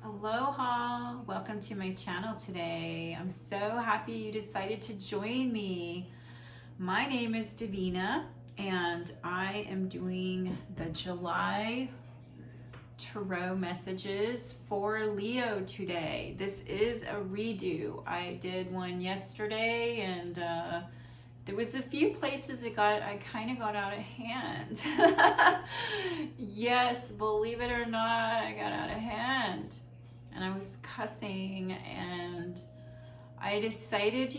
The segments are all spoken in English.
Aloha, welcome to my channel today. I'm so happy you decided to join me. My name is Devina and I am doing the July tarot messages for Leo today. This is a redo. I did one yesterday and there was a few places I kind of got out of hand. Yes, believe it or not, I got out of hand. And I was cussing and I decided,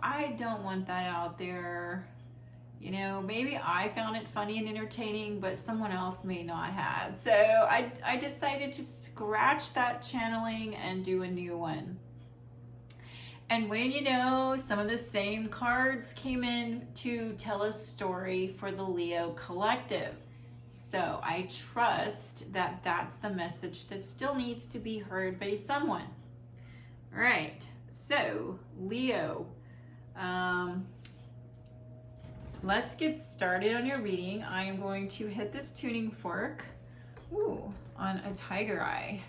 I don't want that out there. Maybe I found it funny and entertaining, but someone else may not have. So I decided to scratch that channeling and do a new one. And when some of the same cards came in to tell a story for the Leo collective. So I trust that that's the message that still needs to be heard by someone. All right, so Leo, let's get started on your reading. I am going to hit this tuning fork on a tiger eye.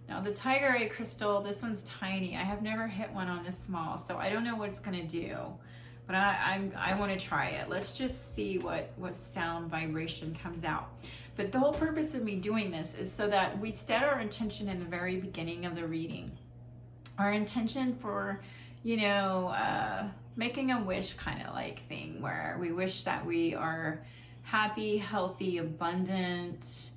Now the tiger eye crystal, this one's tiny. I have never hit one on this small, so I don't know what it's gonna do. But I want to try it. Let's just see what sound vibration comes out. But the whole purpose of me doing this is so that we set our intention in the very beginning of the reading. Our intention for, making a wish kind of like thing where we wish that we are happy, healthy, abundant,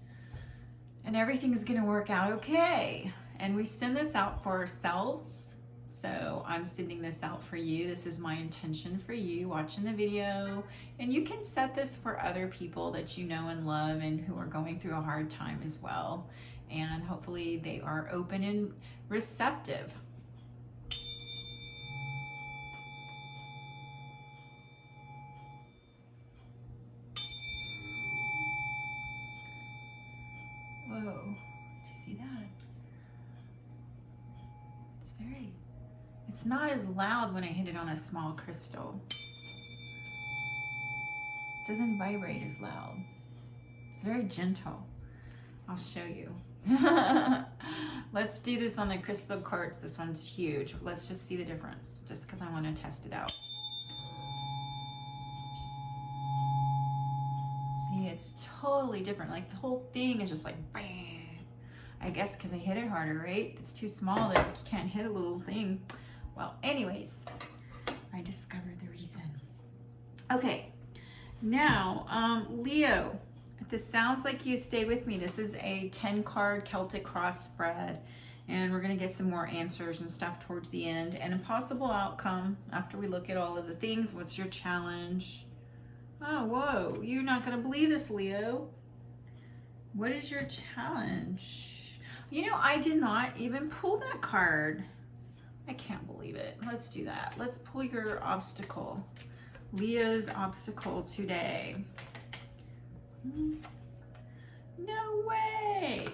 and everything's going to work out okay. And we send this out for ourselves. So I'm sending this out for you. This is my intention for you watching the video. And you can set this for other people that you know and love and who are going through a hard time as well. And hopefully they are open and receptive. Whoa, did you see that? It's not as loud when I hit it on a small crystal. It doesn't vibrate as loud. It's very gentle. I'll show you. Let's do this on the crystal quartz. This one's huge. Let's just see the difference, just because I want to test it out. See, it's totally different. Like the whole thing is just like bang. I guess because I hit it harder, right? It's too small that you can't hit a little thing. Well, anyways, I discovered the reason. Okay, now, Leo, if this sounds like you, stay with me. This is a 10-card Celtic cross spread, and we're going to get some more answers and stuff towards the end. And a possible outcome after we look at all of the things. What's your challenge? Oh, whoa, you're not going to believe this, Leo. What is your challenge? I did not even pull that card. I can't believe it. Let's do that. Let's pull your obstacle. Leo's obstacle today. No way.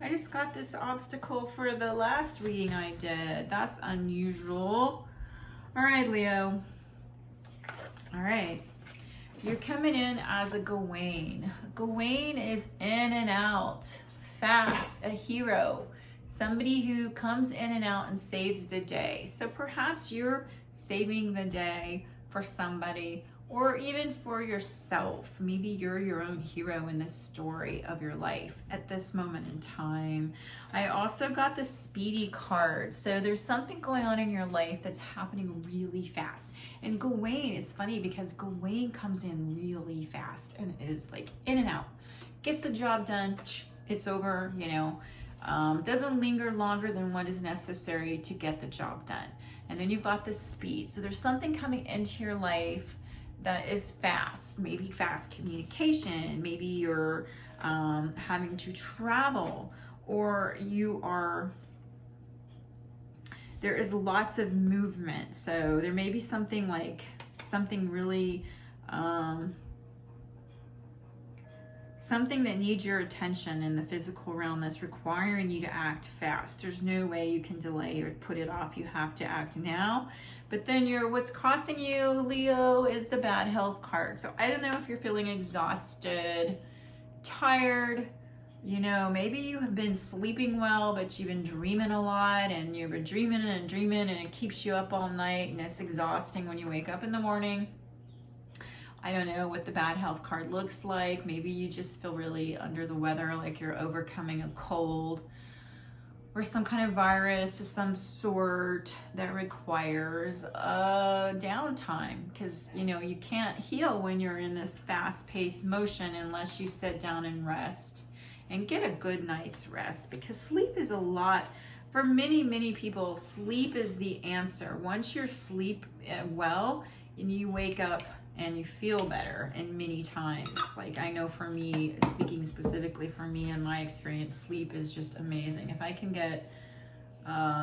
I just got this obstacle for the last reading I did. That's unusual. All right, Leo. All right. You're coming in as a Gawain. Gawain is in and out, fast, a hero. Somebody who comes in and out and saves the day. So perhaps you're saving the day for somebody or even for yourself. Maybe you're your own hero in this story of your life at this moment in time. I also got the speedy card. So there's something going on in your life that's happening really fast. And Gawain is funny because Gawain comes in really fast and is like in and out. Gets the job done, it's over, doesn't linger longer than what is necessary to get the job done. And then you've got the speed. So there's something coming into your life that is fast, maybe fast communication, maybe you're having to travel, or there is lots of movement. So there may be something really, something that needs your attention in the physical realm that's requiring you to act fast. There's no way you can delay or put it off. You have to act now. But then what's costing you, Leo, is the bad health card. So I don't know if you're feeling exhausted, tired, You know, maybe you have been sleeping well, but you've been dreaming a lot, and you've been dreaming and dreaming, and it keeps you up all night, and it's exhausting when you wake up in the morning. I don't know what the bad health card looks like. Maybe you just feel really under the weather, like you're overcoming a cold or some kind of virus of some sort that requires a downtime, because you know you can't heal when you're in this fast-paced motion unless you sit down and rest and get a good night's rest, because sleep is a lot. For many people, sleep is the answer. Once you sleep well and you wake up and you feel better, and many times, like I know for me, speaking specifically for me and my experience, sleep is just amazing. If I can get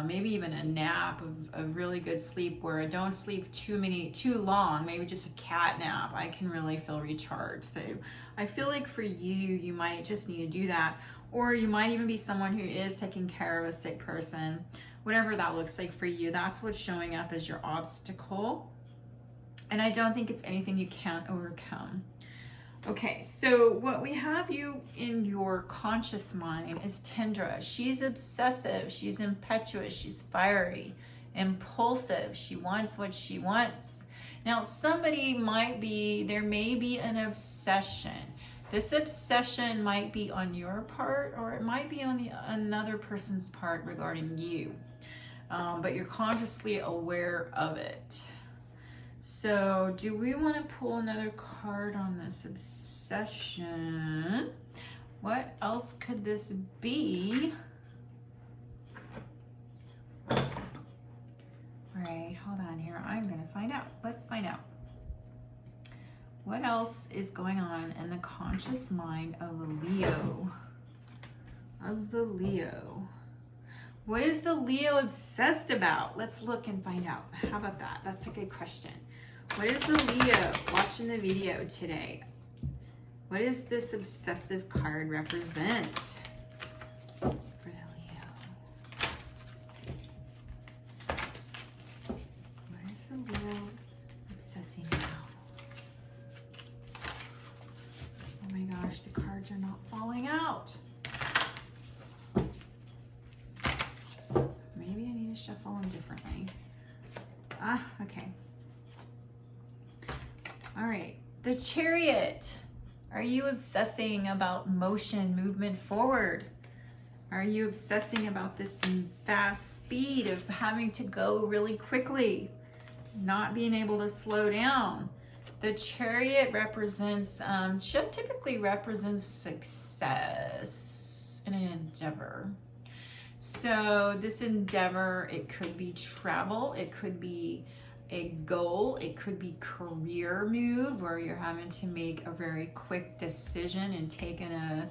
maybe even a nap of really good sleep where I don't sleep too long, maybe just a cat nap, I can really feel recharged. So I feel like for you might just need to do that, or you might even be someone who is taking care of a sick person. Whatever that looks like for you, that's what's showing up as your obstacle. And I don't think it's anything you can't overcome. Okay, so what we have you in your conscious mind is Tendra. She's obsessive, she's impetuous, she's fiery, impulsive. She wants what she wants. Now, there may be an obsession. This obsession might be on your part, or it might be on another person's part regarding you. But you're consciously aware of it. So do we want to pull another card on this obsession? What else could this be? All right, hold on here. I'm going to find out. Let's find out. What else is going on in the conscious mind of the Leo? What is the Leo obsessed about? Let's look and find out. How about that? That's a good question. What is the Leo watching the video today? What does this obsessive card represent for the Leo? What is the Leo obsessing about? Oh my gosh, the cards are not falling out. Maybe I need to shuffle them differently. Okay. All right, the Chariot. Are you obsessing about motion, movement forward? Are you obsessing about this fast speed of having to go really quickly, not being able to slow down? The Chariot represents, typically represents success in an endeavor. So this endeavor, it could be travel, it could be a goal, it could be career move where you're having to make a very quick decision and take in a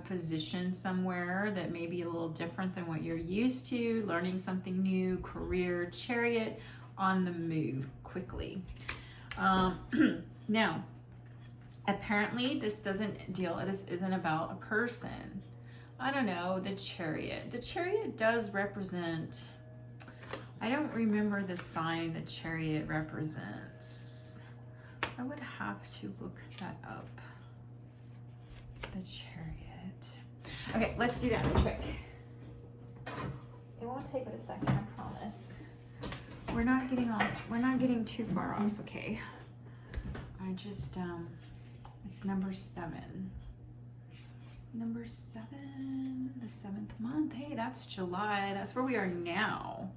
position somewhere that may be a little different than what you're used to, learning something new, career, Chariot, on the move quickly. Now, apparently this isn't about a person. I don't know, the Chariot. The Chariot does represent, I don't remember the sign the Chariot represents. I would have to look that up. The Chariot. Okay, let's do that real quick. It won't take but a second, I promise. We're not getting too far off, okay? I just, it's number 7. Number 7, the 7th month. Hey, that's July. That's where we are now.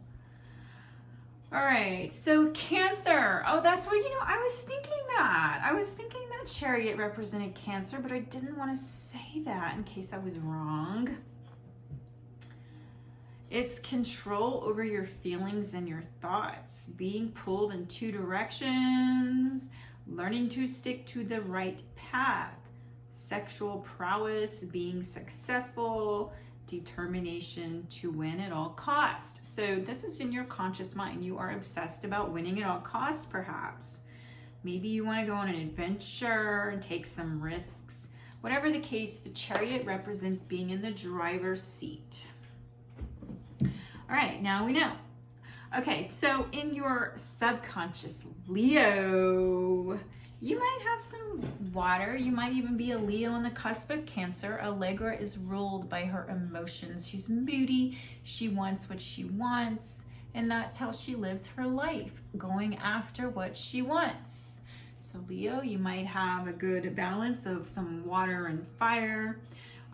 All right, so Cancer. Oh, that's what, I was thinking that. I was thinking that Chariot represented Cancer, but I didn't want to say that in case I was wrong. It's control over your feelings and your thoughts, being pulled in 2 directions, learning to stick to the right path, sexual prowess, being successful, determination to win at all cost. So this is in your conscious mind. You are obsessed about winning at all costs, perhaps. Maybe you want to go on an adventure and take some risks. Whatever the case, the Chariot represents being in the driver's seat. All right, now we know. Okay, so in your subconscious, Leo, You might have some water. You might even be a Leo on the cusp of Cancer. Allegra is ruled by her emotions. She's moody. She wants what she wants. And that's how she lives her life, going after what she wants. So Leo, you might have a good balance of some water and fire.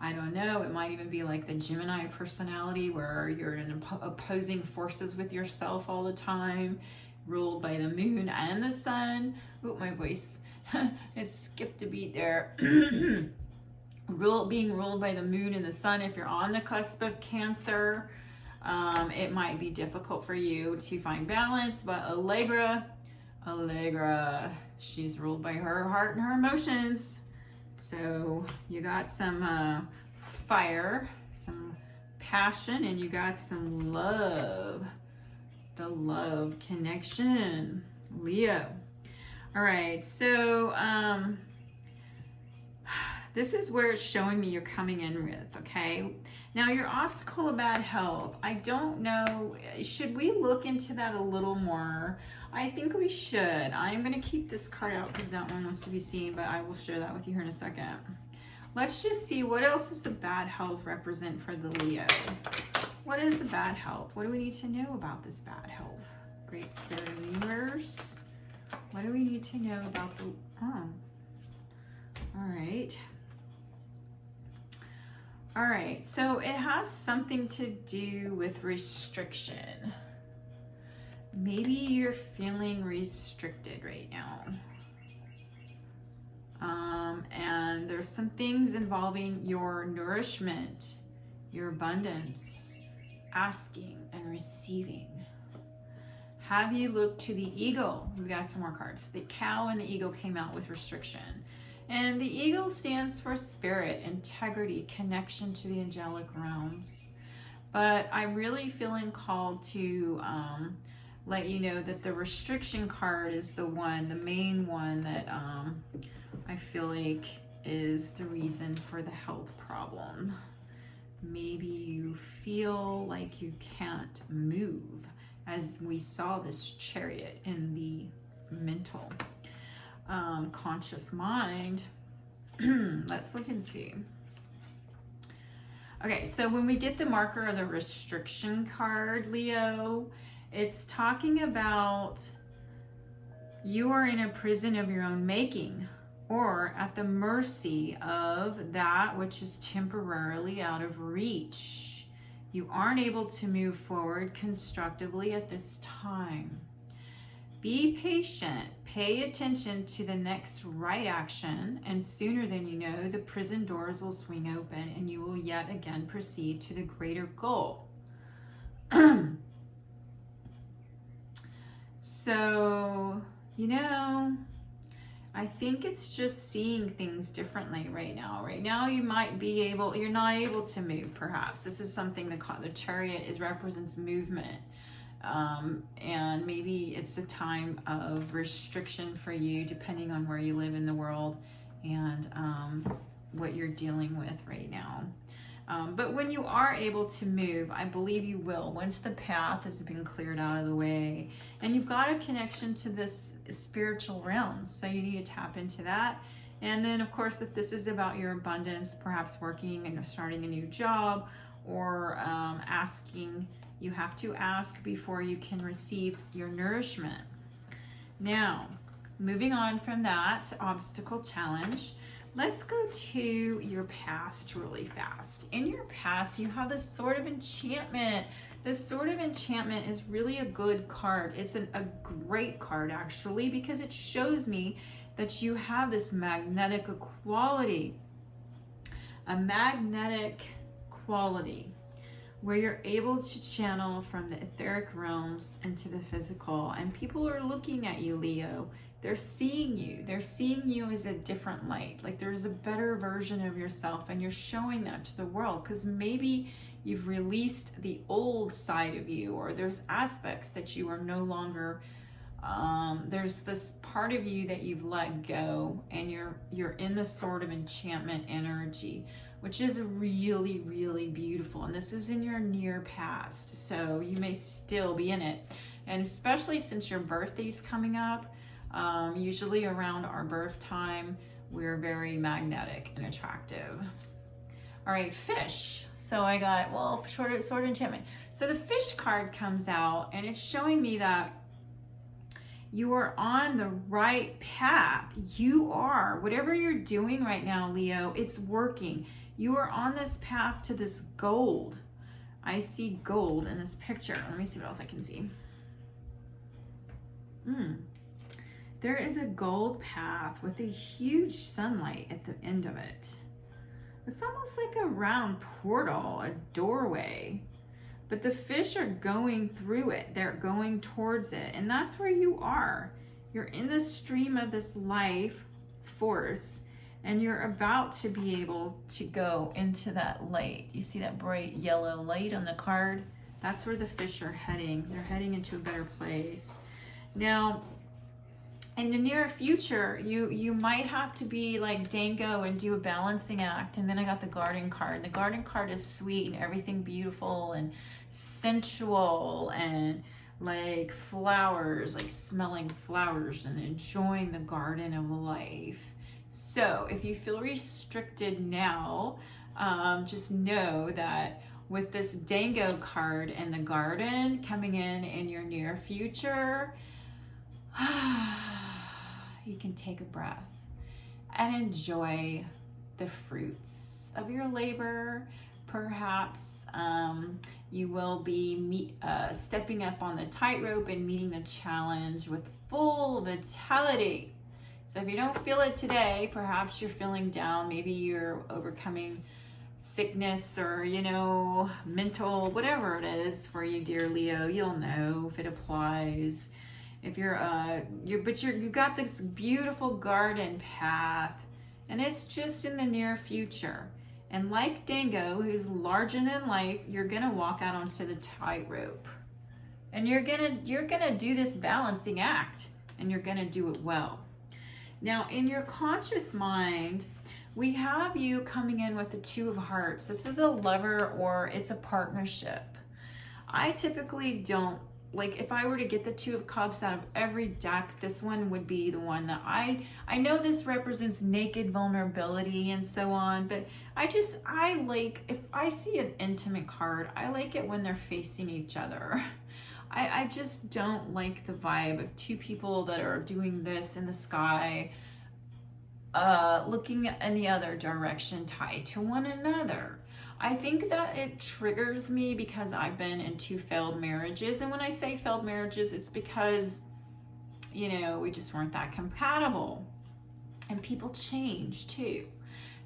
I don't know, it might even be like the Gemini personality where you're in opposing forces with yourself all the time, ruled by the moon and the sun. Oh, my voice, it skipped a beat there. Being ruled by the moon and the sun. If you're on the cusp of Cancer, it might be difficult for you to find balance, but Allegra, she's ruled by her heart and her emotions. So you got some fire, some passion, and you got some love. The love connection, Leo. All right, so this is where it's showing me you're coming in with, okay? Now your obstacle of bad health, I don't know, should we look into that a little more? I think we should. I'm gonna keep this card out because that one wants to be seen, but I will share that with you here in a second. Let's just see, what else does the bad health represent for the Leo? What is the bad health? What do we need to know about this bad health? Great Spirit of the Universe. What do we need to know about the, all right. All right, so it has something to do with restriction. Maybe you're feeling restricted right now. And there's some things involving your nourishment, your abundance, asking and receiving. Have you looked to the eagle? We got some more cards. The cow and the eagle came out with restriction. And the eagle stands for spirit, integrity, connection to the angelic realms. But I'm really feeling called to let you know that the restriction card is the one, the main one that I feel like is the reason for the health problem. Maybe you feel like you can't move, as we saw this Chariot in the mental conscious mind. Let's look and see. Okay, so when we get the marker of the restriction card, Leo, it's talking about you are in a prison of your own making, or at the mercy of that which is temporarily out of reach. You aren't able to move forward constructively at this time. Be patient, pay attention to the next right action, and sooner than you know, the prison doors will swing open and you will yet again proceed to the greater goal. So, you know, I think it's just seeing things differently right now. Right now, you might be able, you're not able to move, perhaps. This is something the Chariot represents movement. And maybe it's a time of restriction for you, depending on where you live in the world and what you're dealing with right now. But when you are able to move, I believe you will, once the path has been cleared out of the way. And you've got a connection to this spiritual realm, so you need to tap into that. And then, of course, if this is about your abundance, perhaps working and starting a new job, or asking, you have to ask before you can receive your nourishment. Now, moving on from that obstacle challenge, let's go to your past really fast. In your past, you have this Sword of Enchantment. This Sword of Enchantment is really a good card. It's a great card, actually, because it shows me that you have this magnetic quality. A magnetic quality where you're able to channel from the etheric realms into the physical. And people are looking at you, Leo. They're seeing you. They're seeing you as a different light. Like there's a better version of yourself, and you're showing that to the world, because maybe you've released the old side of you, or there's aspects that you are no longer, there's this part of you that you've let go, and you're in the Sword of Enchantment energy, which is really, really beautiful. And this is in your near past, so you may still be in it. And especially since your birthday's coming up, Usually around our birth time, we're very magnetic and attractive. All right, fish. So I got, well, sword of enchantment. So the fish card comes out and it's showing me that you are on the right path. You are. Whatever you're doing right now, Leo, it's working. You are on this path to this gold. I see gold in this picture. Let me see what else I can see. There is a gold path with a huge sunlight at the end of it. It's almost like a round portal, a doorway. But the fish are going through it. They're going towards it. And that's where you are. You're in the stream of this life force, and you're about to be able to go into that light. You see that bright yellow light on the card? That's where the fish are heading. They're heading into a better place. Now, in the near future, you might have to be like Dango and do a balancing act. And then I got the garden card. And the garden card is sweet and everything beautiful and sensual and like flowers, like smelling flowers and enjoying the garden of life. So if you feel restricted now, just know that with this Dango card and the garden coming in your near future, you can take a breath and enjoy the fruits of your labor. Perhaps you will be stepping up on the tightrope and meeting the challenge with full vitality. So if you don't feel it today, perhaps you're feeling down, maybe you're overcoming sickness or, mental, whatever it is for you, dear Leo, you'll know if it applies. If you've got this beautiful garden path, and it's just in the near future. And like Dango, who's larger than life, you're gonna walk out onto the tightrope, and you're gonna do this balancing act, and you're gonna do it well. Now, in your conscious mind, we have you coming in with the Two of Hearts. This is a lover or it's a partnership. I typically don't. Like if I were to get the Two of Cups out of every deck, this one would be the one that I know this represents naked vulnerability and so on, but I like, if I see an intimate card, I like it when they're facing each other. I just don't like the vibe of two people that are doing this in the sky, looking in the other direction, tied to one another. I think that it triggers me because I've been in 2 failed marriages. And when I say failed marriages, it's because, we just weren't that compatible. And people change too.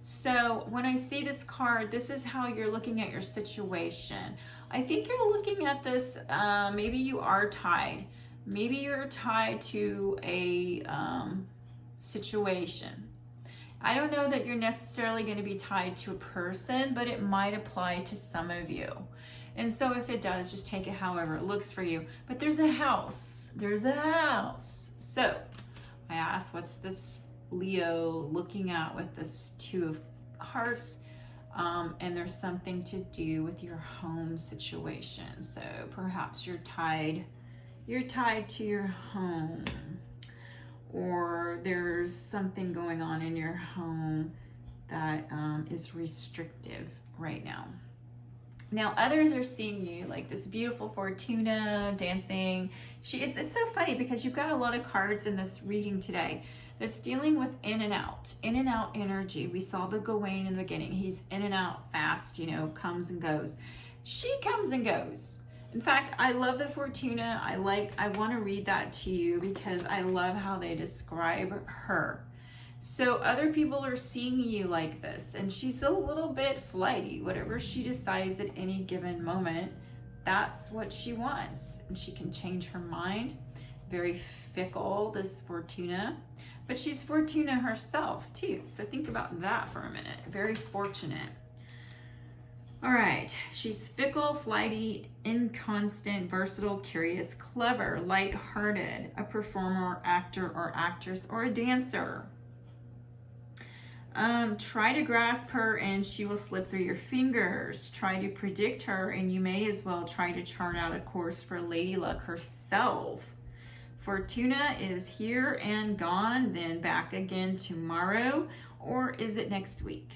So when I see this card, this is how you're looking at your situation. I think you're looking at this, maybe you are tied. Maybe you're tied to a situation. I don't know that you're necessarily going to be tied to a person, but it might apply to some of you. And so if it does, just take it however it looks for you. But there's a house. There's a house. So I asked, what's this Leo looking at with this Two of Hearts? And there's something to do with your home situation. So perhaps you're tied to your home. Or there's something going on in your home that is restrictive right now. Now others are seeing you like this beautiful Fortuna dancing. It's so funny because you've got a lot of cards in this reading today that's dealing with in and out energy. We saw the Gawain in the beginning. He's in and out fast, comes and goes. She comes and goes. In fact, I love the Fortuna. I want to read that to you because I love how they describe her. So other people are seeing you like this, and she's a little bit flighty. Whatever she decides at any given moment, that's what she wants. And she can change her mind. Very fickle, this Fortuna. But she's Fortuna herself too. So think about that for a minute. Very fortunate. All right, she's fickle, flighty, inconstant, versatile, curious, clever, light-hearted, a performer, actor or actress, or a dancer. Try to grasp her and she will slip through your fingers. Try to predict her and you may as well try to chart out a course for Lady Luck herself. Fortuna is here and gone, then back again tomorrow, or is it next week?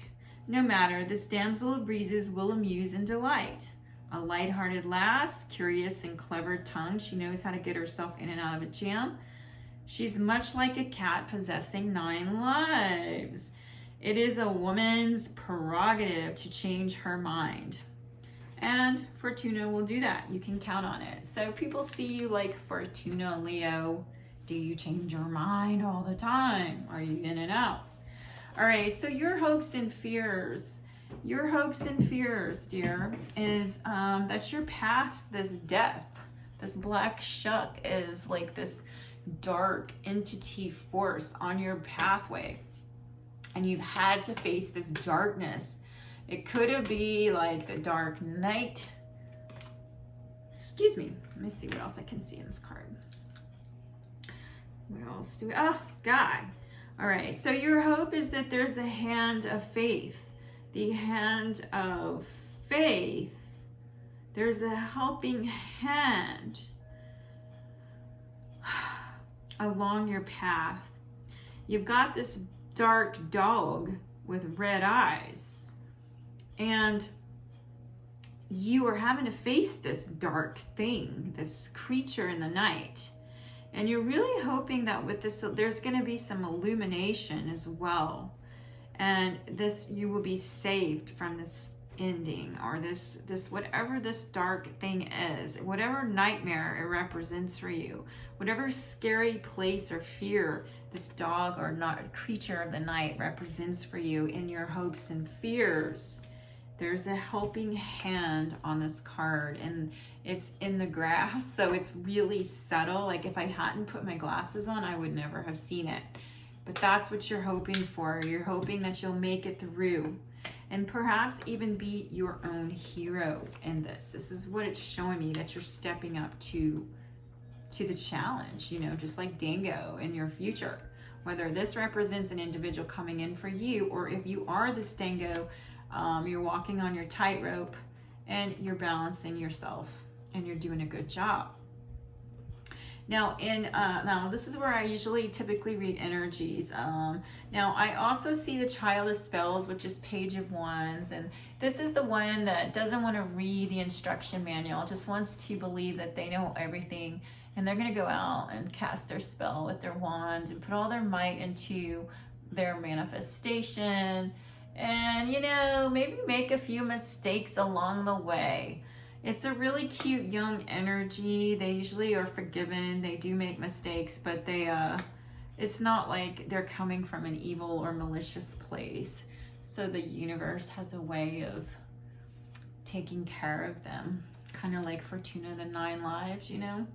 No matter, this damsel of breezes will amuse and delight. A light-hearted lass, curious and clever tongue, she knows how to get herself in and out of a jam. She's much like a cat possessing 9 lives. It is a woman's prerogative to change her mind. And Fortuna will do that. You can count on it. So people see you like Fortuna, Leo. Do you change your mind all the time? Are you in and out? All right, so your hopes and fears. Your hopes and fears, dear, is that you're past this death. This black shuck is like this dark entity force on your pathway. And you've had to face this darkness. It could be like the dark night. Excuse me. Let me see what else I can see in this card. What else do we, oh, God. All right, so your hope is that there's a hand of faith. The hand of faith. There's a helping hand along your path. You've got this dark dog with red eyes. And you are having to face this dark thing, this creature in the night. And you're really hoping that with this, there's going to be some illumination as well. And this, you will be saved from this ending, or this whatever this dark thing is, whatever nightmare it represents for you, whatever scary place or fear this dog or not creature of the night represents for you in your hopes and fears. There's a helping hand on this card, and it's in the grass, so it's really subtle. Like if I hadn't put my glasses on, I would never have seen it. But that's what you're hoping for. You're hoping that you'll make it through and perhaps even be your own hero in this. This is what it's showing me, that you're stepping up to the challenge, you know, just like Dango in your future. Whether this represents an individual coming in for you, or if you are this Dango, you're walking on your tightrope and you're balancing yourself and you're doing a good job. Now, now this is where I typically read energies. Now, I also see the Child of Spells, which is Page of Wands, and this is the one that doesn't want to read the instruction manual, just wants to believe that they know everything, and they're going to go out and cast their spell with their wands and put all their might into their manifestation, and, you know, maybe make a few mistakes along the way. It's a really cute young energy. They usually are forgiven. They do make mistakes, but it's not like they're coming from an evil or malicious place. So the universe has a way of taking care of them. Kind of like Fortuna, the 9 lives, you know?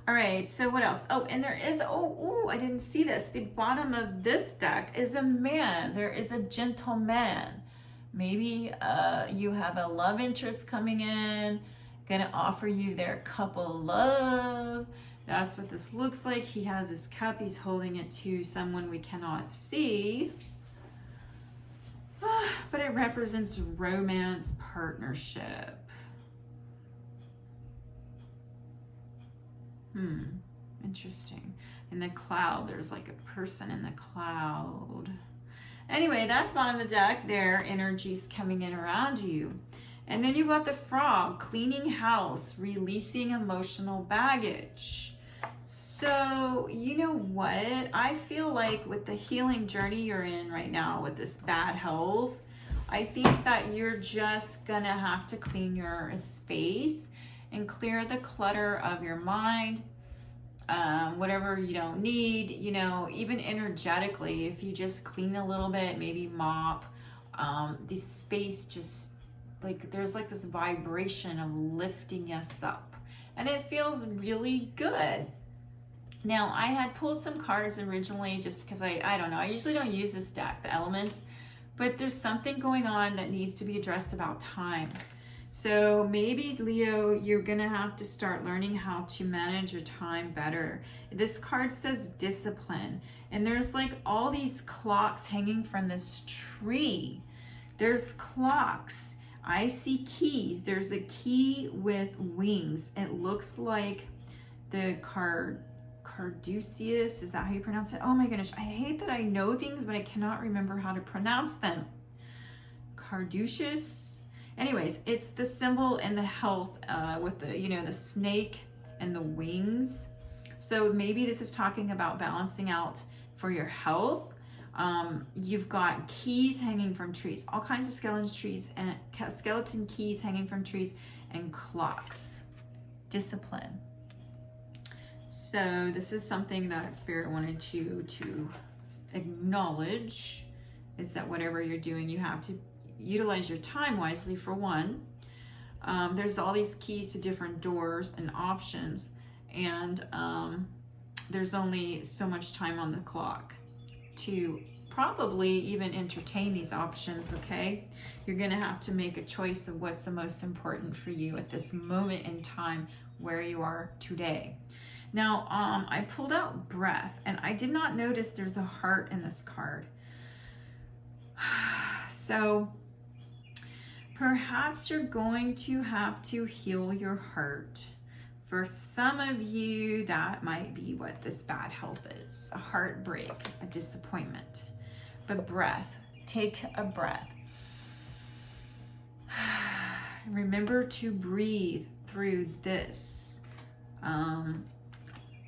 All right, so what else? Oh, and there is, I didn't see this. The bottom of this deck is a man. There is a gentleman. Maybe you have a love interest coming in, gonna offer you their cup of love. That's what this looks like. He has his cup, he's holding it to someone we cannot see. But it represents romance, partnership. Interesting. In the cloud, there's like a person in the cloud. Anyway, that's bottom of the deck. Their energies coming in around you. And then you got the frog, cleaning house, releasing emotional baggage. So, you know what? I feel like with the healing journey you're in right now with this bad health, I think that you're just gonna have to clean your space and clear the clutter of your mind. Whatever you don't need, you know, even energetically, if you just clean a little bit, maybe mop, this space just like, there's like this vibration of lifting us up, and it feels really good. Now, I had pulled some cards originally just because I don't know, I usually don't use this deck, the elements, but there's something going on that needs to be addressed about time. So maybe, Leo, you're going to have to start learning how to manage your time better. This card says discipline, and there's like all these clocks hanging from this tree. There's clocks. I see keys. There's a key with wings. It looks like the Carduceus, is that how you pronounce it? Oh my goodness, I hate that I know things, but I cannot remember how to pronounce them. Carduceus. Anyways, it's the symbol in the health with the, you know, the snake and the wings. So maybe this is talking about balancing out for your health. You've got keys hanging from trees, all kinds of skeleton keys hanging from trees, and clocks. Discipline. So this is something that Spirit wanted you to acknowledge, is that whatever you're doing, you have to utilize your time wisely, for one. There's all these keys to different doors and options, and there's only so much time on the clock to probably even entertain these options, okay? You're gonna have to make a choice of what's the most important for you at this moment in time where you are today. Now, I pulled out breath, and I did not notice there's a heart in this card. So perhaps you're going to have to heal your heart. For some of you, that might be what this bad health is: a heartbreak, a disappointment. But breath, take a breath. Remember to breathe through this.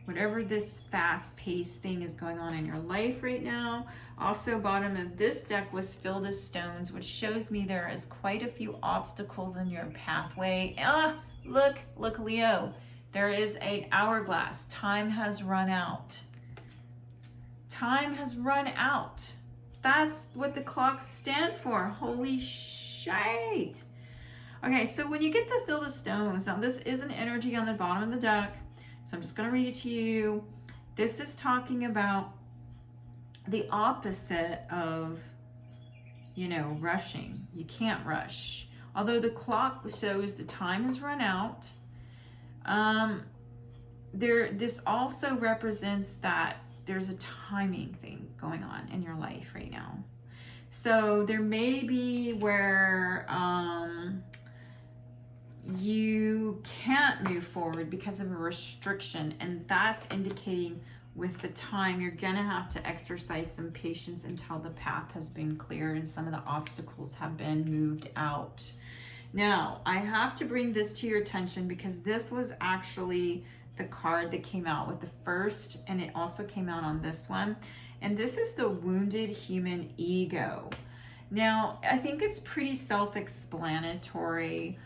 Whatever this fast-paced thing is going on in your life right now. Also, bottom of this deck was filled with stones, which shows me there is quite a few obstacles in your pathway. Look, Leo. There is an hourglass. Time has run out. Time has run out. That's what the clocks stand for. Holy shite. Okay, so when you get the filled with stones, now this is an energy on the bottom of the deck, so I'm just going to read it to you. This is talking about the opposite of, you know, rushing. You can't rush. Although the clock shows the time has run out, this also represents that there's a timing thing going on in your life right now. So there may be where you can't move forward because of a restriction, and that's indicating with the time you're gonna have to exercise some patience until the path has been cleared and some of the obstacles have been moved out. Now, I have to bring this to your attention because this was actually the card that came out with the first, and it also came out on this one. And this is the wounded human ego. Now, I think it's pretty self-explanatory.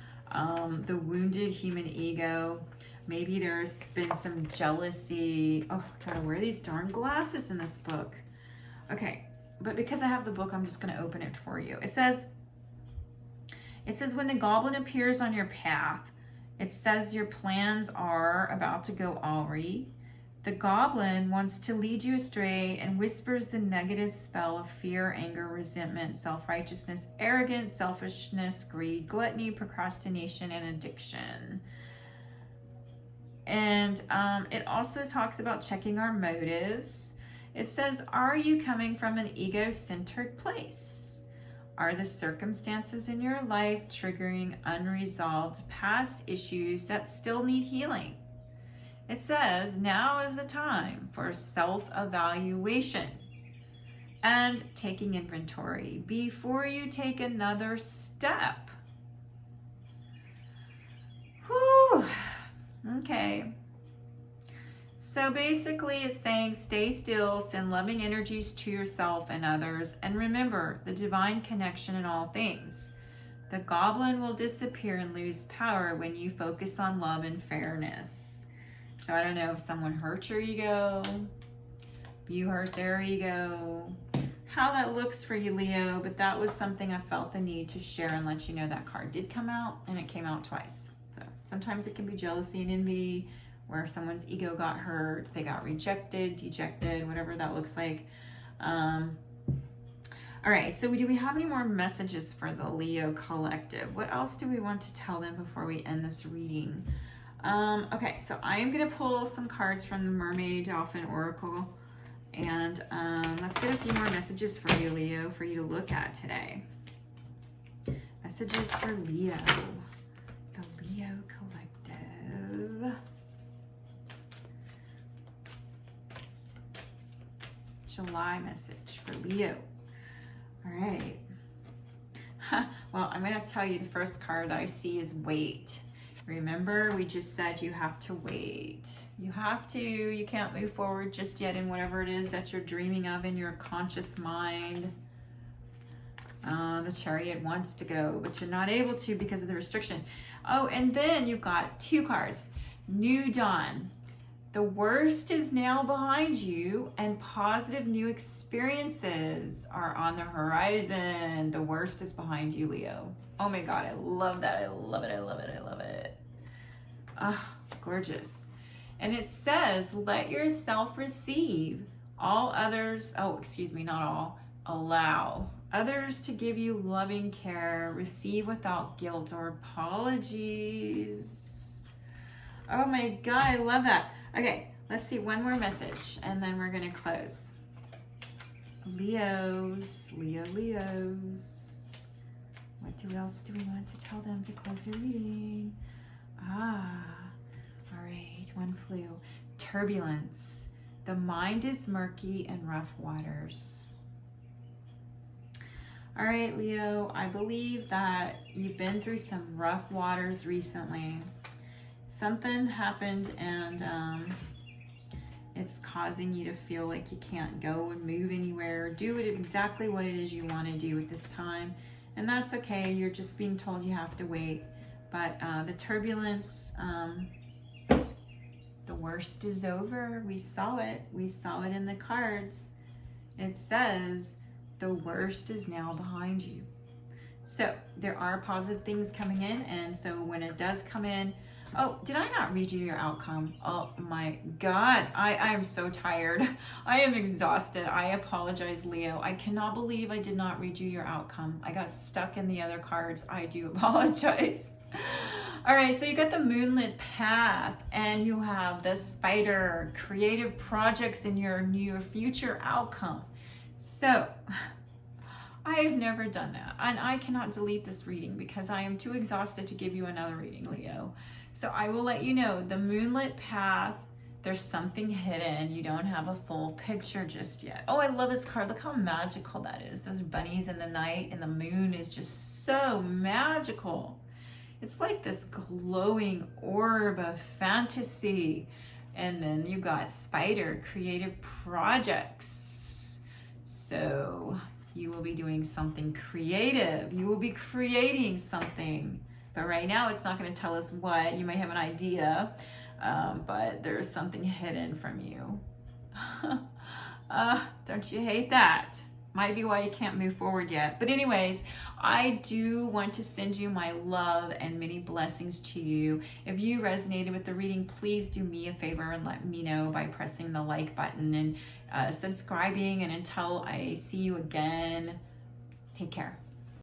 The wounded human ego. Maybe there's been some jealousy. Oh, I gotta wear these darn glasses in this book. Okay, but because I have the book, I'm just gonna open it for you. It says, when the goblin appears on your path, it says your plans are about to go awry. The goblin wants to lead you astray and whispers the negative spell of fear, anger, resentment, self-righteousness, arrogance, selfishness, greed, gluttony, procrastination, and addiction. And it also talks about checking our motives. It says, are you coming from an ego-centered place? Are the circumstances in your life triggering unresolved past issues that still need healing? It says, now is the time for self-evaluation and taking inventory before you take another step. Whew. Okay. So basically it's saying stay still, send loving energies to yourself and others, and remember the divine connection in all things. The goblin will disappear and lose power when you focus on love and fairness. So I don't know if someone hurt your ego, if you hurt their ego, how that looks for you, Leo, but that was something I felt the need to share and let you know that card did come out, and it came out twice. So sometimes it can be jealousy and envy, where someone's ego got hurt, they got rejected, dejected, whatever that looks like. All right, so do we have any more messages for the Leo collective? What else do we want to tell them before we end this reading? Okay, so I am going to pull some cards from the Mermaid Dolphin Oracle, and let's get a few more messages for you, Leo, for you to look at today. Messages for Leo, the Leo collective. July message for Leo. All right. Well, I'm going to tell you the first card I see is wait. Remember, we just said you have to wait. You can't move forward just yet in whatever it is that you're dreaming of in your conscious mind. The Chariot wants to go, but you're not able to because of the restriction. Oh, and then you've got two cards. New Dawn. The worst is now behind you and positive new experiences are on the horizon. The worst is behind you, Leo. Oh my God, I love that. I love it. I love it. I love it. Oh, gorgeous. And it says, let yourself receive all others. Oh, excuse me, not all. Allow others to give you loving care. Receive without guilt or apologies. Oh my God, I love that. Okay, let's see one more message and then we're gonna close. Leos. What else do we want to tell them to close your reading? All right, one flew. Turbulence. The mind is murky and rough waters. All right, Leo, I believe that you've been through some rough waters recently. Something happened and it's causing you to feel like you can't go and move anywhere, do it exactly what it is you want to do at this time. And that's okay, you're just being told you have to wait. But the turbulence, the worst is over. We saw it in the cards. It says the worst is now behind you. So there are positive things coming in, and so when it does come in, oh, did I not read you your outcome? Oh my God, I am so tired. I am exhausted. I apologize, Leo. I cannot believe I did not read you your outcome. I got stuck in the other cards. I do apologize. All right, so you got the moonlit path and you have the spider, creative projects in your near future outcome. So I have never done that, and I cannot delete this reading because I am too exhausted to give you another reading, Leo. So I will let you know, the moonlit path, there's something hidden. You don't have a full picture just yet. Oh, I love this card. Look how magical that is. Those bunnies in the night and the moon is just so magical. It's like this glowing orb of fantasy. And then you got spider, creative projects. So you will be doing something creative. You will be creating something. But right now, it's not going to tell us what. You may have an idea, but there's something hidden from you. Don't you hate that? Might be why you can't move forward yet. But anyways, I do want to send you my love and many blessings to you. If you resonated with the reading, please do me a favor and let me know by pressing the like button and subscribing. And until I see you again, take care.